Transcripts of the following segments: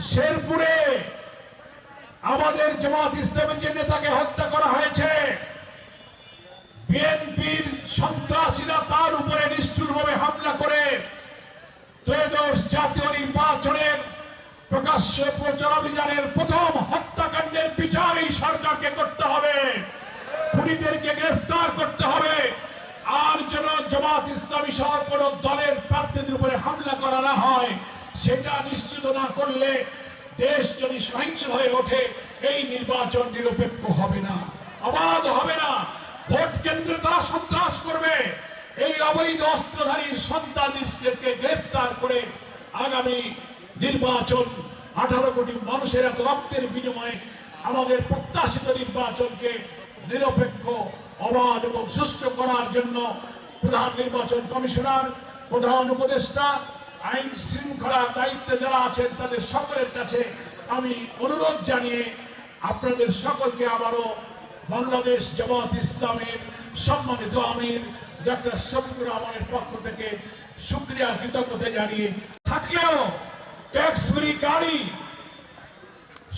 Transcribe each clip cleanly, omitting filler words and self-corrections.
শেরপুরে আমাদের জামাত ইসলামের যে নেতাকে হত্যা করা হয়েছে, বিএনপির সন্ত্রাসীরা তার উপরে নিষ্ঠুরভাবে হামলা করে ত্রয়োদশ জাতীয় নির্বাচনের প্রকাশ্য প্রচারাভিযানের প্রথম হত্যাকাণ্ডের বিচার এই সরকারকে করতে হবে, খুনিদেরকে গ্রেফতার করতে হবে। আর যেন জামাত ইসলামী সহ কোন দলের প্রার্থীদের উপরে হামলা করা না হয়, সেটা নিশ্চিত না করলে দেশ যদি সহিংস হয়ে ওঠে, এই নির্বাচন নিরপেক্ষ হবে না, অবাধ হবে না। ভোট কেন্দ্রে তারা সন্ত্রাস করবে। এই অবৈধ অস্ত্রধারী সন্ত্রাসীদেরকে গ্রেফতার করে আগামী নির্বাচন 18 কোটি মানুষের এত রক্তের বিনিময়ে আমাদের প্রত্যাশিত নির্বাচনকে নিরপেক্ষ, অবাধ এবং সুষ্ঠু করার জন্য প্রধান নির্বাচন কমিশনার, প্রধান উপদেষ্টা, আইন শৃঙ্খলা দায়িত্বে যারা আছেন তাদের সকলের কাছে আমি অনুরোধ জানিয়ে আপনাদের সকলকে আবারও বাংলাদেশ জামাত ইসলামের সম্মানিত আমির ডক্টর শফিকুর রহমানের পক্ষ থেকে শুকরিয়া কৃতজ্ঞতা জানিয়ে, থাকলেও ট্যাক্স ফ্রি গাড়ি,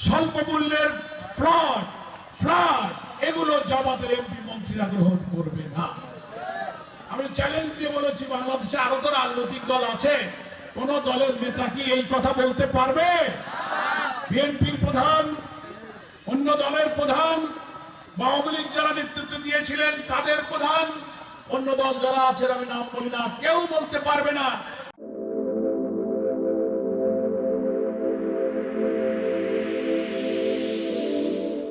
স্বল্প মূল্যের ফ্ল্যাট এগুলো জামাতের এমপি মন্ত্রীরা গ্রহণ করবে না। আমি চ্যালেঞ্জ দিয়ে বলেছি, বাংলাদেশে আরো তো রাজনৈতিক দল আছে, কোন দলের নেতা কি এই কথা বলতে পারবে? বিএনপির প্রধান, অন্য দলের প্রধান, আওয়ামী লীগ যারা নেতৃত্ব দিয়েছিলেন তাদের প্রধান, অন্য দল যারা আছেন আমি নাম বলি না, কেউ বলতে পারবে না